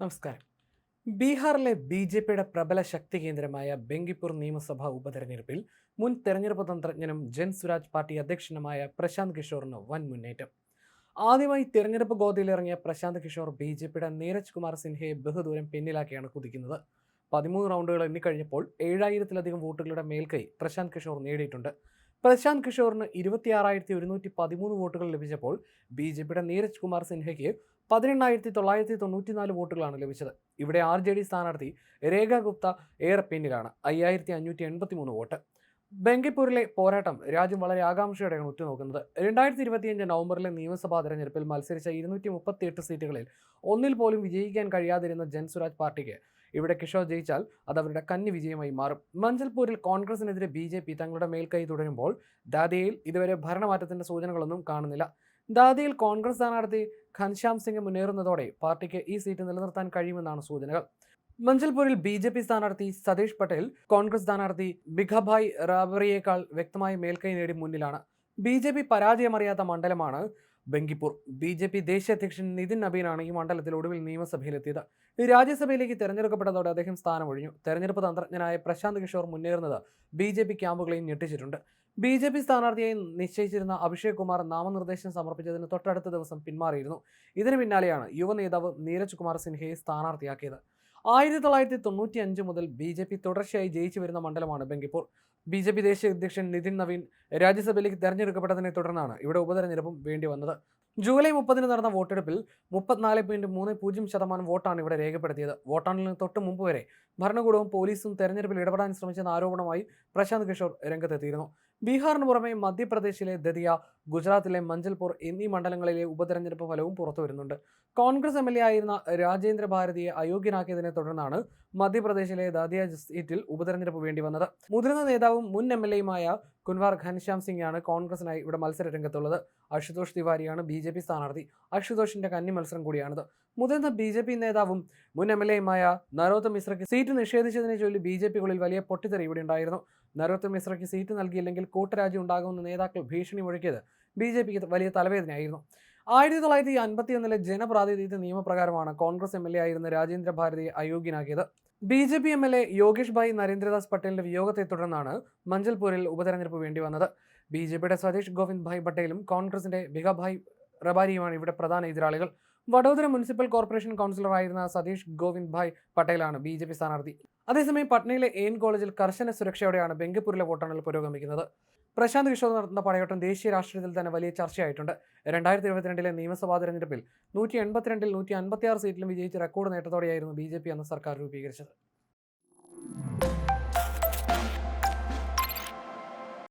നമസ്കാരം. ബീഹാറിലെ ബി.ജെ.പിയുടെ പ്രബല ശക്തി കേന്ദ്രമായ ബങ്കിപ്പൂർ നിയമസഭാ ഉപതെരഞ്ഞെടുപ്പിൽ മുൻ തെരഞ്ഞെടുപ്പ് തന്ത്രജ്ഞനും ജൻ സ്വരാജ് പാർട്ടി അധ്യക്ഷനുമായ പ്രശാന്ത് കിഷോറിന് വൻ മുന്നേറ്റം. ആദ്യമായി തെരഞ്ഞെടുപ്പ് ഗോതയിലിറങ്ങിയ പ്രശാന്ത് കിഷോർ ബി.ജെ.പിയുടെ നീരജ് കുമാർ സിൻഹയെ ബഹുദൂരം പിന്നിലാക്കിയാണ് കുതിക്കുന്നത്. 13 റൗണ്ടുകൾ എണ്ണിക്കഴിഞ്ഞപ്പോൾ 7000-ലധികം വോട്ടുകളുടെ മേൽക്കൈ പ്രശാന്ത് കിഷോർ നേടിയിട്ടുണ്ട്. പ്രശാന്ത് കിഷോറിന് 26,113 വോട്ടുകൾ ലഭിച്ചപ്പോൾ ബി.ജെ.പിയുടെ നീരജ് കുമാർ സിൻഹയ്ക്ക് 18,994 വോട്ടുകളാണ് ലഭിച്ചത്. ഇവിടെ RJD സ്ഥാനാർത്ഥി രേഖ ഗുപ്ത ഏറെ പിന്നിലാണ്, 5,583 വോട്ട്. ബങ്കിപ്പൂരിലെ പോരാട്ടം രാജ്യം വളരെ ആകാംക്ഷയോടെയാണ് ഉറ്റുനോക്കുന്നത്. 2025 നവംബറിലെ നിയമസഭാ തെരഞ്ഞെടുപ്പിൽ മത്സരിച്ച 238 സീറ്റുകളിൽ ഒന്നിൽ പോലും വിജയിക്കാൻ കഴിയാതിരുന്ന ജൻ സ്വരാജ് പാർട്ടിക്ക് ഇവിടെ കിഷോർ ജയിച്ചാൽ അത് അവരുടെ കന്നി വിജയമായി മാറും. മഞ്ചൽപൂരിൽ കോൺഗ്രസിനെതിരെ BJP തങ്ങളുടെ മേൽക്കൈ തുടരുമ്പോൾ ദാദിയയിൽ ഇതുവരെ ഭരണമാറ്റത്തിന്റെ സൂചനകളൊന്നും കാണുന്നില്ല. ദാദിയിൽ കോൺഗ്രസ് സ്ഥാനാർത്ഥി ഘൻശ്യാം സിംഗ് മുന്നേറുന്നതോടെ പാർട്ടിക്ക് ഈ സീറ്റ് നിലനിർത്താൻ കഴിയുമെന്നാണ് സൂചനകൾ. മഞ്ചൽപൂരിൽ BJP സ്ഥാനാർത്ഥി സതീഷ് പട്ടേൽ കോൺഗ്രസ് സ്ഥാനാർത്ഥി ഭിഖഭായ് റാബറിയേക്കാൾ വ്യക്തമായ മേൽക്കൈ നേടി മുന്നിലാണ്. BJP പരാജയമറിയാത്ത മണ്ഡലമാണ് ബങ്കിപ്പൂർ. BJP ദേശീയ അധ്യക്ഷൻ നിതിൻ നബീനാണ് ഈ മണ്ഡലത്തിൽ ഒടുവിൽ നിയമസഭയിലെത്തിയത്. രാജ്യസഭയിലേക്ക് തെരഞ്ഞെടുക്കപ്പെട്ടതോടെ അദ്ദേഹം സ്ഥാനമൊഴിഞ്ഞു. തെരഞ്ഞെടുപ്പ് തന്ത്രജ്ഞനായ പ്രശാന്ത് കിഷോർ മുന്നേറുന്നത് BJP ക്യാമ്പുകളെയും ഞെട്ടിച്ചിട്ടുണ്ട്. BJP സ്ഥാനാർത്ഥിയായി നിശ്ചയിച്ചിരുന്ന അഭിഷേക് കുമാർ നാമനിർദ്ദേശം സമർപ്പിച്ചതിന് തൊട്ടടുത്ത ദിവസം പിന്മാറിയിരുന്നു. ഇതിന് പിന്നാലെയാണ് യുവ നേതാവ് നീരജ് കുമാർ സിൻഹയെ സ്ഥാനാർത്ഥിയാക്കിയത്. 1995 മുതൽ BJP തുടർച്ചയായി ജയിച്ചു വരുന്ന മണ്ഡലമാണ് ബങ്കിപ്പൂർ. BJP ദേശീയ അധ്യക്ഷൻ നിതിൻ നവീൻ രാജ്യസഭയിലേക്ക് തെരഞ്ഞെടുക്കപ്പെട്ടതിനെ തുടർന്നാണ് ഇവിടെ ഉപതെരഞ്ഞെടുപ്പും വേണ്ടി വന്നത്. ജൂലൈ 30 നടന്ന വോട്ടെടുപ്പിൽ 34.30% വോട്ടാണ് ഇവിടെ രേഖപ്പെടുത്തിയത്. വോട്ടെണ്ണലിന് തൊട്ട് മുമ്പ് വരെ ഭരണകൂടവും പോലീസും തെരഞ്ഞെടുപ്പിൽ ഇടപെടാൻ ശ്രമിച്ചെന്ന ആരോപണമായി പ്രശാന്ത് കിഷോർ രംഗത്തെത്തിയിരുന്നു. ബീഹാറിന് പുറമെ മധ്യപ്രദേശിലെ ദതിയ, ഗുജറാത്തിലെ മഞ്ചൽപൂർ എന്നീ മണ്ഡലങ്ങളിലെ ഉപതെരഞ്ഞെടുപ്പ് ഫലവും പുറത്തുവരുന്നുണ്ട്. കോൺഗ്രസ് MLA ആയിരുന്ന രാജേന്ദ്ര ഭാരതിയെ അയോഗ്യനാക്കിയതിനെ തുടർന്നാണ് മധ്യപ്രദേശിലെ ദാദിയ സീറ്റിൽ ഉപതെരഞ്ഞെടുപ്പ് വേണ്ടി വന്നത്. മുതിർന്ന നേതാവും മുൻ MLAയുമായ കുൻവാർ ഘൻശ്യാം സിംഗാണ് കോൺഗ്രസിനായി ഇവിടെ മത്സര രംഗത്തുള്ളത്. അശുതോഷ് തിവാരിയാണ് BJP സ്ഥാനാർത്ഥി. അശുതോഷിന്റെ കന്നി മത്സരം കൂടിയാണിത്. മുതിർന്ന BJP നേതാവും മുൻ MLAയുമായ നരോത്തം മിശ്രയ്ക്ക് സീറ്റ് നിഷേധിച്ചതിനെ ചൊല്ലി BJPക്കുള്ളിൽ വലിയ പൊട്ടിത്തെറി ഇവിടെ ഉണ്ടായിരുന്നു. നരോത്തം മിശ്രയ്ക്ക് സീറ്റ് നൽകിയില്ലെങ്കിൽ കൂട്ടരാജ്യം ഉണ്ടാകുമെന്ന് നേതാക്കൾ ഭീഷണി മുഴക്കിയത് BJPക്ക് വലിയ തലവേദനയായിരുന്നു. 1951 ജനപ്രാതിനിധ്യ നിയമപ്രകാരമാണ് കോൺഗ്രസ് MLA ആയിരുന്ന രാജേന്ദ്ര ഭാരതിയെ അയോഗ്യനാക്കിയത്. BJP MLA യോഗേഷ് ഭായ് നരേന്ദ്രദാസ് പട്ടേലിന്റെ വിയോഗത്തെ തുടർന്നാണ് മഞ്ചൽപൂരിൽ ഉപതെരഞ്ഞെടുപ്പ് വേണ്ടി വന്നത്. BJPയുടെ സതീഷ് ഗോവിന്ദ് ഭായ് പട്ടേലും കോൺഗ്രസിന്റെ ഭിഖഭായ് റബാരിയുമാണ് ഇവിടെ പ്രധാന എതിരാളികൾ. വഡോദര മുനിസിപ്പൽ കോർപ്പറേഷൻ കൗൺസിലറായിരുന്ന സതീഷ് ഗോവിന്ദ് ഭായ് പട്ടേലാണ് BJP സ്ഥാനാർത്ഥി. അതേസമയം പട്നയിലെ AN കോളേജിൽ കർശന സുരക്ഷയോടെയാണ് ബങ്കിപ്പൂരിലെ വോട്ടെണ്ണൽ പുരോഗമിക്കുന്നത്. പ്രശാന്ത് കിഷോർ നടത്തുന്ന പടയോട്ടം ദേശീയ രാഷ്ട്രീയത്തിൽ തന്നെ വലിയ ചർച്ചയായിട്ടുണ്ട്. 2022 നിയമസഭാ തെരഞ്ഞെടുപ്പിൽ 182-156 സീറ്റിലും വിജയിച്ച് റെക്കോർഡ് നേട്ടത്തോടെയായിരുന്നു BJP എന്ന സർക്കാർ രൂപീകരിച്ചത്.